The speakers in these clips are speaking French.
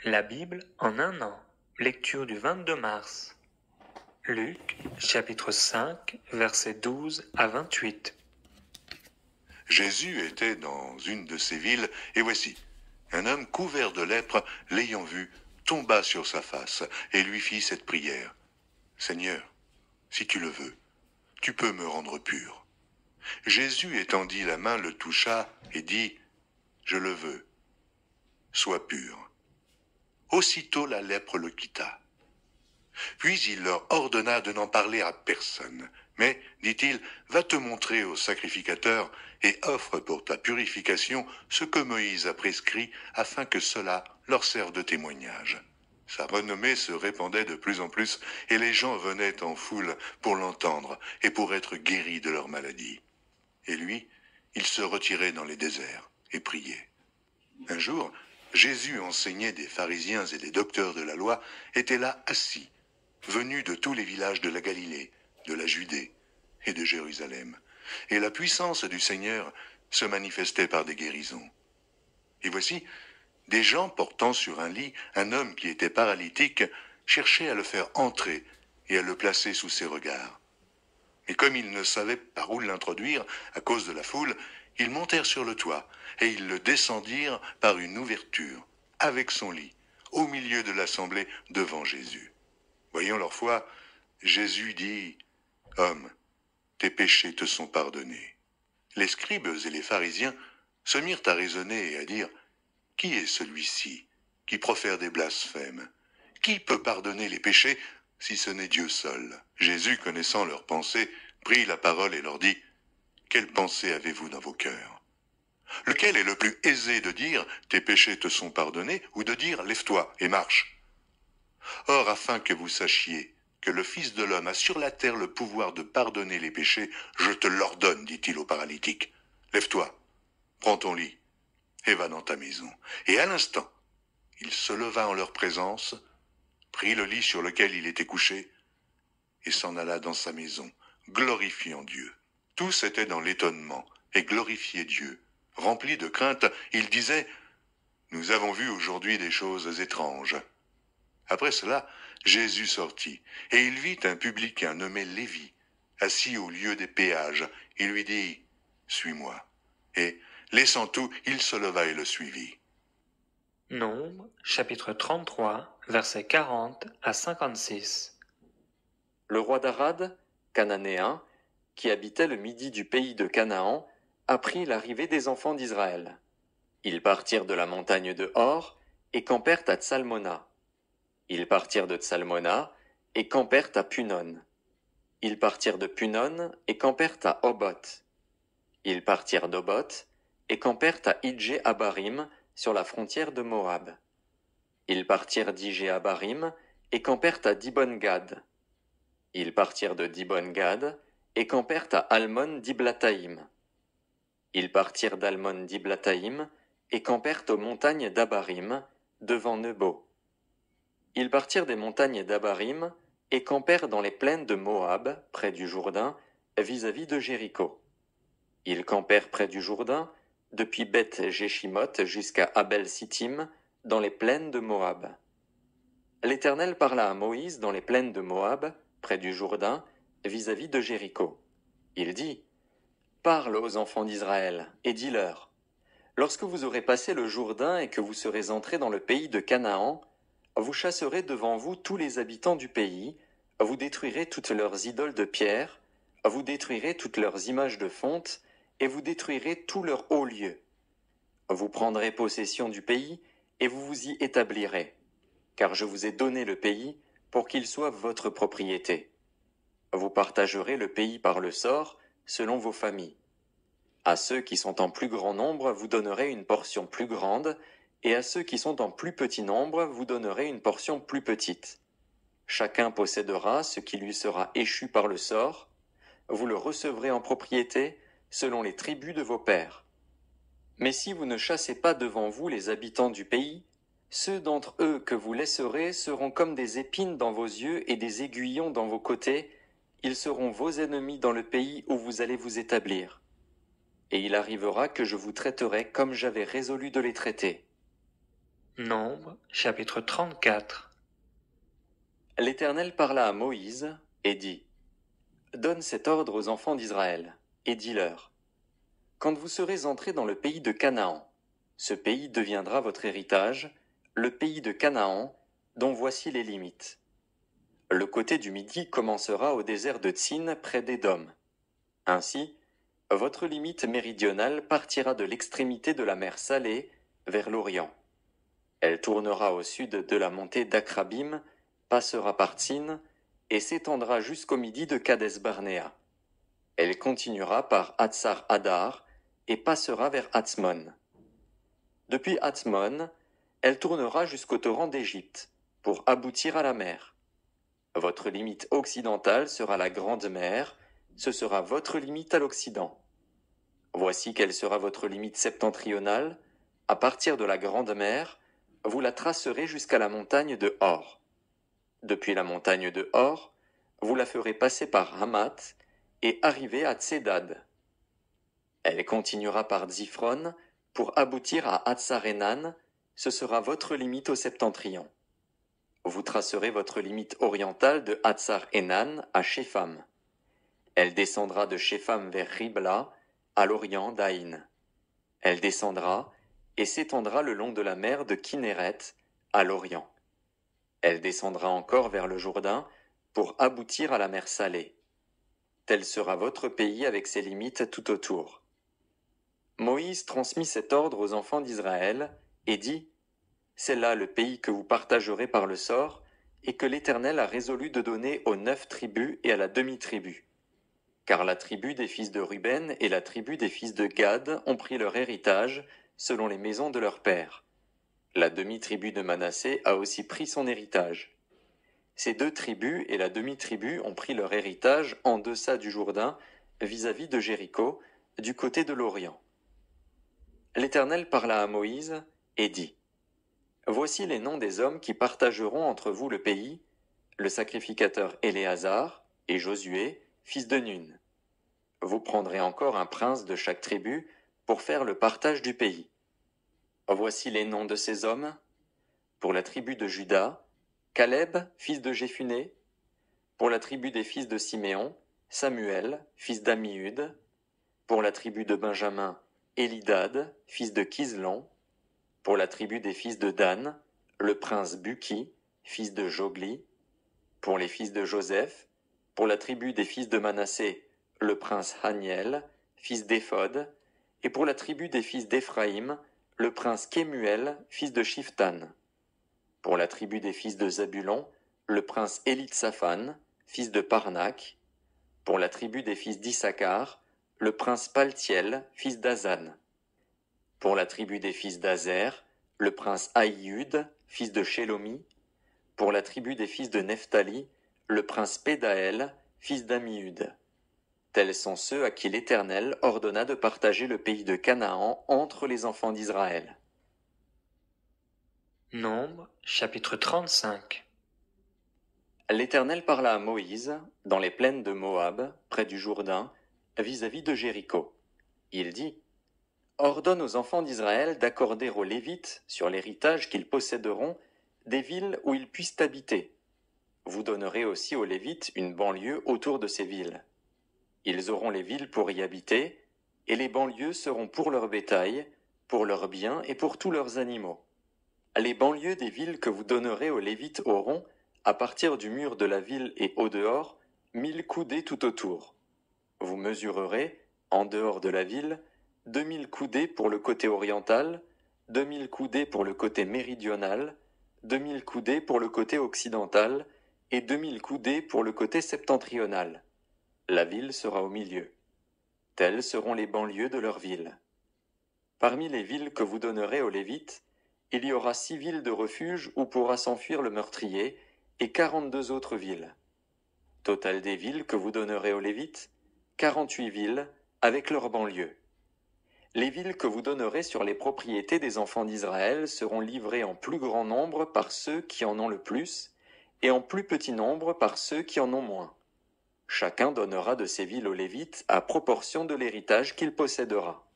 La Bible en un an. Lecture du 22 mars. Luc, chapitre 5, versets 12 à 28. Jésus était dans une de ces villes, et voici, un homme couvert de lèpre, l'ayant vu, tomba sur sa face et lui fit cette prière. « Seigneur, si tu le veux, tu peux me rendre pur. » Jésus étendit la main, le toucha et dit, « Je le veux, sois pur. » Aussitôt la lèpre le quitta. Puis il leur ordonna de n'en parler à personne. Mais, dit-il, va te montrer au sacrificateur et offre pour ta purification ce que Moïse a prescrit afin que cela leur serve de témoignage. Sa renommée se répandait de plus en plus et les gens venaient en foule pour l'entendre et pour être guéris de leur maladie. Et lui, il se retirait dans les déserts et priait. Un jour, Jésus, enseigné des pharisiens et des docteurs de la loi, était là assis, venu de tous les villages de la Galilée, de la Judée et de Jérusalem. Et la puissance du Seigneur se manifestait par des guérisons. Et voici, des gens portant sur un lit un homme qui était paralytique cherchaient à le faire entrer et à le placer sous ses regards. Mais comme ils ne savaient par où l'introduire à cause de la foule, ils montèrent sur le toit et ils le descendirent par une ouverture, avec son lit, au milieu de l'assemblée devant Jésus. Voyant leur foi, Jésus dit, « Homme, tes péchés te sont pardonnés. » Les scribes et les pharisiens se mirent à raisonner et à dire, « Qui est celui-ci qui profère des blasphèmes? Qui peut pardonner les péchés si ce n'est Dieu seul ?» Jésus, connaissant leurs pensées, prit la parole et leur dit, « Quelles pensées avez-vous dans vos cœurs? Lequel est le plus aisé de dire, tes péchés te sont pardonnés, ou de dire, lève-toi et marche? Or, afin que vous sachiez que le Fils de l'homme a sur la terre le pouvoir de pardonner les péchés, je te l'ordonne, dit-il au paralytique. Lève-toi, prends ton lit, et va dans ta maison. Et à l'instant, il se leva en leur présence, prit le lit sur lequel il était couché, et s'en alla dans sa maison, glorifiant Dieu. Tous étaient dans l'étonnement, et glorifiaient Dieu. Remplis de crainte, ils disaient, « Nous avons vu aujourd'hui des choses étranges. » Après cela, Jésus sortit, et il vit un publicain nommé Lévi, assis au lieu des péages. Il lui dit, « Suis-moi. » Et, laissant tout, il se leva et le suivit. Nombre, chapitre 33, versets 40 à 56. Le roi d'Arad, cananéen, qui habitait le midi du pays de Canaan, apprit l'arrivée des enfants d'Israël. Ils partirent de la montagne de Hor et campèrent à Tsalmona. Ils partirent de Tsalmona et campèrent à Punon. Ils partirent de Punon et campèrent à Oboth. Ils partirent d'Oboth et campèrent à Idjé-Abarim sur la frontière de Moab. Ils partirent d'Idjé-Abarim et campèrent à Dibon-Gad. Ils partirent de Dibon-Gad et campèrent à Almon-Diblataïm. Ils partirent d'Almon-Diblataïm et campèrent aux montagnes d'Abarim, devant Nebo. Ils partirent des montagnes d'Abarim et campèrent dans les plaines de Moab, près du Jourdain, vis-à-vis de Jéricho. Ils campèrent près du Jourdain, depuis Beth-Jéchimoth jusqu'à Abel-Sittim, dans les plaines de Moab. L'Éternel parla à Moïse dans les plaines de Moab, près du Jourdain, vis-à-vis de Jéricho. Il dit, « Parle aux enfants d'Israël, et dis-leur, lorsque vous aurez passé le Jourdain et que vous serez entrés dans le pays de Canaan, vous chasserez devant vous tous les habitants du pays, vous détruirez toutes leurs idoles de pierre, vous détruirez toutes leurs images de fonte, et vous détruirez tous leurs hauts lieux. Vous prendrez possession du pays, et vous vous y établirez, car je vous ai donné le pays pour qu'il soit votre propriété. Vous partagerez le pays par le sort, selon vos familles. À ceux qui sont en plus grand nombre, vous donnerez une portion plus grande, et à ceux qui sont en plus petit nombre, vous donnerez une portion plus petite. Chacun possédera ce qui lui sera échu par le sort. Vous le recevrez en propriété, selon les tribus de vos pères. Mais si vous ne chassez pas devant vous les habitants du pays, ceux d'entre eux que vous laisserez seront comme des épines dans vos yeux et des aiguillons dans vos côtés. Ils seront vos ennemis dans le pays où vous allez vous établir. Et il arrivera que je vous traiterai comme j'avais résolu de les traiter. Nombre, chapitre 34. L'Éternel parla à Moïse et dit, Donne cet ordre aux enfants d'Israël, et dis-leur, Quand vous serez entrés dans le pays de Canaan, ce pays deviendra votre héritage, le pays de Canaan, dont voici les limites. Le côté du midi commencera au désert de Tsin près d'Édom. Ainsi, votre limite méridionale partira de l'extrémité de la mer Salée vers l'Orient. Elle tournera au sud de la montée d'Akrabim, passera par Tsin et s'étendra jusqu'au midi de Kades Barnéa. Elle continuera par Hatsar Hadar et passera vers Hatzmon. Depuis Hatzmon, elle tournera jusqu'au torrent d'Égypte pour aboutir à la mer. Votre limite occidentale sera la Grande Mer, ce sera votre limite à l'Occident. Voici quelle sera votre limite septentrionale. À partir de la Grande Mer, vous la tracerez jusqu'à la montagne de Hor. Depuis la montagne de Hor, vous la ferez passer par Hamath et arriver à Tsedad. Elle continuera par Ziphron pour aboutir à Hatsarenan, ce sera votre limite au septentrion. Vous tracerez votre limite orientale de Hatsar-Enan à Shepham. Elle descendra de Shepham vers Ribla, à l'orient d'Aïn. Elle descendra et s'étendra le long de la mer de Kinneret, à l'orient. Elle descendra encore vers le Jourdain pour aboutir à la mer Salée. Tel sera votre pays avec ses limites tout autour. Moïse transmit cet ordre aux enfants d'Israël et dit, C'est là le pays que vous partagerez par le sort et que l'Éternel a résolu de donner aux 9 tribus et à la demi-tribu. Car la tribu des fils de Ruben et la tribu des fils de Gad ont pris leur héritage selon les maisons de leurs pères. La demi-tribu de Manassé a aussi pris son héritage. Ces 2 tribus et la demi-tribu ont pris leur héritage en deçà du Jourdain, vis-à-vis de Jéricho, du côté de l'Orient. L'Éternel parla à Moïse et dit, Voici les noms des hommes qui partageront entre vous le pays, le sacrificateur Éléazar et Josué, fils de Nun. Vous prendrez encore un prince de chaque tribu pour faire le partage du pays. Voici les noms de ces hommes. Pour la tribu de Juda, Caleb, fils de Jéphuné. Pour la tribu des fils de Siméon, Samuel, fils d'Ammiud. Pour la tribu de Benjamin, Élidad, fils de Kislon. Pour la tribu des fils de Dan, le prince Buki, fils de Jogli. Pour les fils de Joseph, pour la tribu des fils de Manassé, le prince Haniel, fils d'Éphod. Et pour la tribu des fils d'Éphraïm, le prince Kemuel, fils de Shiftan. Pour la tribu des fils de Zabulon, le prince Élitsaphan, fils de Parnak. Pour la tribu des fils d'Issachar, le prince Paltiel, fils d'Azan. Pour la tribu des fils d'Azer, le prince Aïud, fils de Shelomi. Pour la tribu des fils de Nephtali, le prince Pédaël, fils d'Ammiud. Tels sont ceux à qui l'Éternel ordonna de partager le pays de Canaan entre les enfants d'Israël. Nombre, chapitre 35. L'Éternel parla à Moïse, dans les plaines de Moab, près du Jourdain, vis-à-vis de Jéricho. Il dit, Ordonne aux enfants d'Israël d'accorder aux Lévites, sur l'héritage qu'ils posséderont, des villes où ils puissent habiter. Vous donnerez aussi aux Lévites une banlieue autour de ces villes. Ils auront les villes pour y habiter, et les banlieues seront pour leur bétail, pour leurs biens et pour tous leurs animaux. Les banlieues des villes que vous donnerez aux Lévites auront, à partir du mur de la ville et au dehors, 1000 coudées tout autour. Vous mesurerez, en dehors de la ville, 2000 coudées pour le côté oriental, 2000 coudées pour le côté méridional, 2000 coudées pour le côté occidental et 2000 coudées pour le côté septentrional. La ville sera au milieu. Telles seront les banlieues de leur ville. Parmi les villes que vous donnerez aux Lévites, il y aura 6 villes de refuge où pourra s'enfuir le meurtrier et 42 autres villes. Total des villes que vous donnerez aux Lévites, 48 villes avec leurs banlieues. Les villes que vous donnerez sur les propriétés des enfants d'Israël seront livrées en plus grand nombre par ceux qui en ont le plus, et en plus petit nombre par ceux qui en ont moins. Chacun donnera de ces villes aux Lévites à proportion de l'héritage qu'il possédera.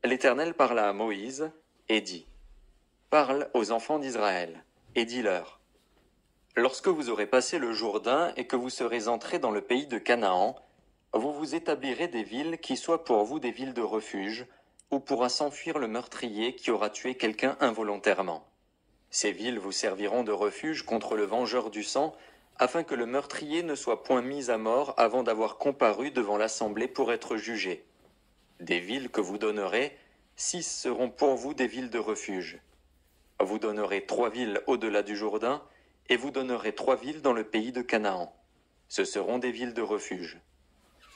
L'Éternel parla à Moïse et dit, parle aux enfants d'Israël, et dis-leur, lorsque vous aurez passé le Jourdain et que vous serez entrés dans le pays de Canaan, vous vous établirez des villes qui soient pour vous des villes de refuge, où pourra s'enfuir le meurtrier qui aura tué quelqu'un involontairement. Ces villes vous serviront de refuge contre le vengeur du sang, afin que le meurtrier ne soit point mis à mort avant d'avoir comparu devant l'assemblée pour être jugé. Des villes que vous donnerez, 6 seront pour vous des villes de refuge. Vous donnerez 3 villes au-delà du Jourdain, et vous donnerez 3 villes dans le pays de Canaan. Ce seront des villes de refuge.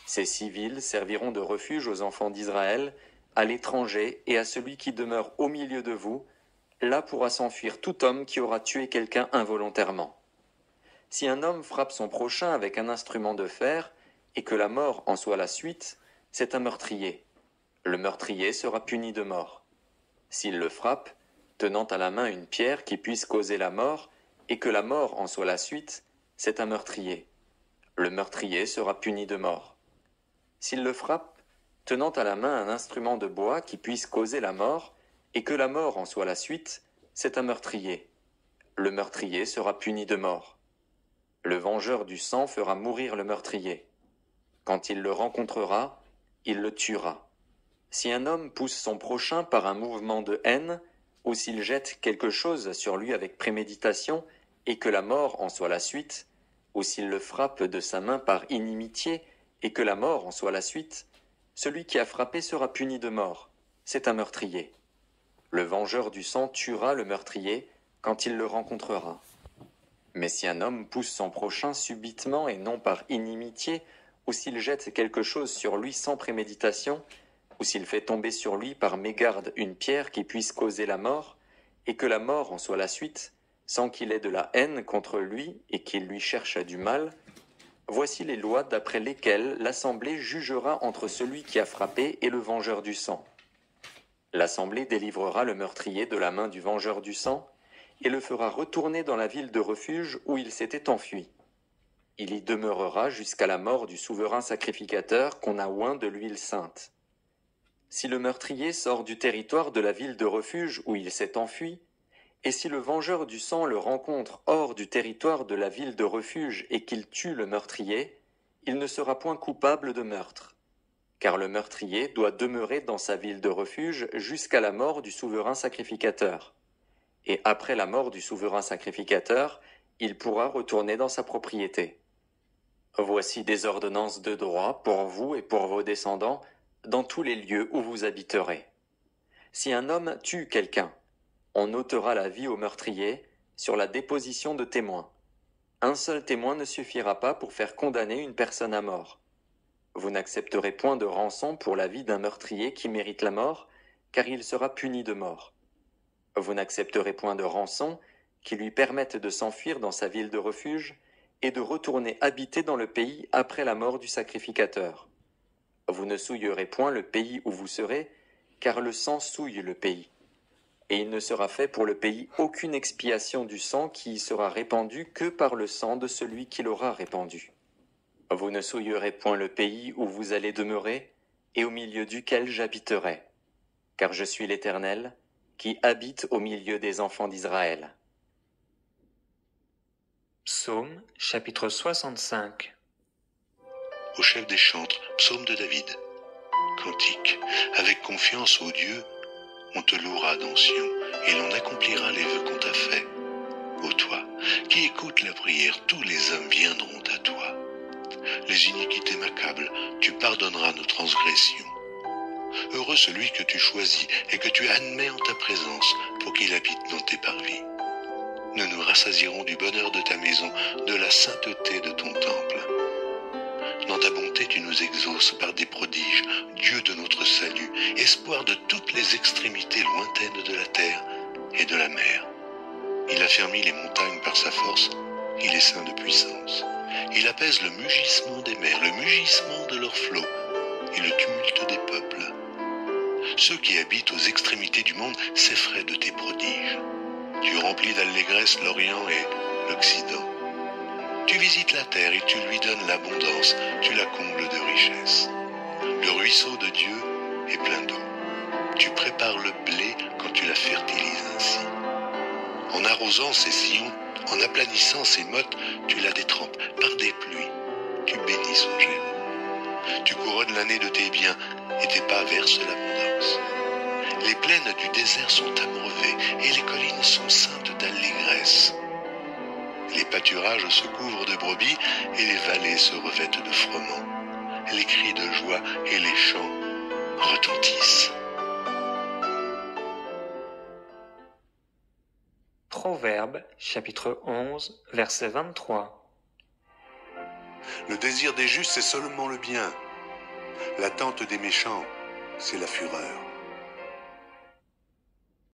Ces 6 villes serviront de refuge aux enfants d'Israël, à l'étranger et à celui qui demeure au milieu de vous. Là pourra s'enfuir tout homme qui aura tué quelqu'un involontairement. Si un homme frappe son prochain avec un instrument de fer, et que la mort en soit la suite, c'est un meurtrier. Le meurtrier sera puni de mort. S'il le frappe, tenant à la main une pierre qui puisse causer la mort, et que la mort en soit la suite, c'est un meurtrier. Le meurtrier sera puni de mort. S'il le frappe, tenant à la main un instrument de bois qui puisse causer la mort, et que la mort en soit la suite, c'est un meurtrier. Le meurtrier sera puni de mort. Le vengeur du sang fera mourir le meurtrier. Quand il le rencontrera, il le tuera. Si un homme pousse son prochain par un mouvement de haine, ou s'il jette quelque chose sur lui avec préméditation, et que la mort en soit la suite, ou s'il le frappe de sa main par inimitié, et que la mort en soit la suite, celui qui a frappé sera puni de mort. C'est un meurtrier. Le vengeur du sang tuera le meurtrier quand il le rencontrera. Mais si un homme pousse son prochain subitement et non par inimitié, ou s'il jette quelque chose sur lui sans préméditation, ou s'il fait tomber sur lui par mégarde une pierre qui puisse causer la mort, et que la mort en soit la suite, sans qu'il ait de la haine contre lui et qu'il lui cherche du mal, voici les lois d'après lesquelles l'Assemblée jugera entre celui qui a frappé et le vengeur du sang. L'Assemblée délivrera le meurtrier de la main du vengeur du sang, et le fera retourner dans la ville de refuge où il s'était enfui. Il y demeurera jusqu'à la mort du souverain sacrificateur qu'on a oint de l'huile sainte. Si le meurtrier sort du territoire de la ville de refuge où il s'est enfui, et si le vengeur du sang le rencontre hors du territoire de la ville de refuge et qu'il tue le meurtrier, il ne sera point coupable de meurtre, car le meurtrier doit demeurer dans sa ville de refuge jusqu'à la mort du souverain sacrificateur. Et après la mort du souverain sacrificateur, il pourra retourner dans sa propriété. Voici des ordonnances de droit pour vous et pour vos descendants dans tous les lieux où vous habiterez. Si un homme tue quelqu'un, on ôtera la vie au meurtrier sur la déposition de témoins. Un seul témoin ne suffira pas pour faire condamner une personne à mort. Vous n'accepterez point de rançon pour la vie d'un meurtrier qui mérite la mort, car il sera puni de mort. Vous n'accepterez point de rançon qui lui permette de s'enfuir dans sa ville de refuge et de retourner habiter dans le pays après la mort du sacrificateur. Vous ne souillerez point le pays où vous serez, car le sang souille le pays. Et il ne sera fait pour le pays aucune expiation du sang qui y sera répandu que par le sang de celui qui l'aura répandu. Vous ne souillerez point le pays où vous allez demeurer, et au milieu duquel j'habiterai, car je suis l'Éternel, qui habite au milieu des enfants d'Israël. Psaume chapitre 65. Au chef des chantres, psaume de David. Cantique. Avec confiance ô Dieu, on te louera dans Sion, et l'on accomplira les vœux qu'on t'a faits. Ô toi, qui écoutes la prière, tous les hommes viendront à toi. Les iniquités m'accablent, tu pardonneras nos transgressions. Heureux celui que tu choisis et que tu admets en ta présence pour qu'il habite dans tes parvis. Nous nous rassasierons du bonheur de ta maison, de la sainteté de ton temple. Dans ta bonté, tu nous exauces par des prodiges, Dieu de notre salut, espoir de toutes les extrémités lointaines de la terre et de la mer. Il affermit les montagnes par sa force, il est saint de puissance. Il apaise le mugissement des mers, le mugissement de leurs flots et le tumulte des peuples. Ceux qui habitent aux extrémités du monde s'effraient de tes prodiges. Tu remplis d'allégresse l'Orient et l'Occident. Tu visites la terre et tu lui donnes l'abondance, tu la combles de richesses. Le ruisseau de Dieu est plein d'eau. Tu prépares le blé quand tu la fertilises ainsi. En arrosant ses sillons, en aplanissant ses mottes, tu la détrempes par des pluies. Tu bénis son gel. Tu couronnes l'année de tes biens et tes pas versent l'abondance. Les plaines du désert sont abreuvées et les collines sont ceintes d'allégresse. Les pâturages se couvrent de brebis et les vallées se revêtent de froment. Les cris de joie et les chants retentissent. Proverbe, chapitre 11, verset 23. Le désir des justes, c'est seulement le bien. L'attente des méchants, c'est la fureur.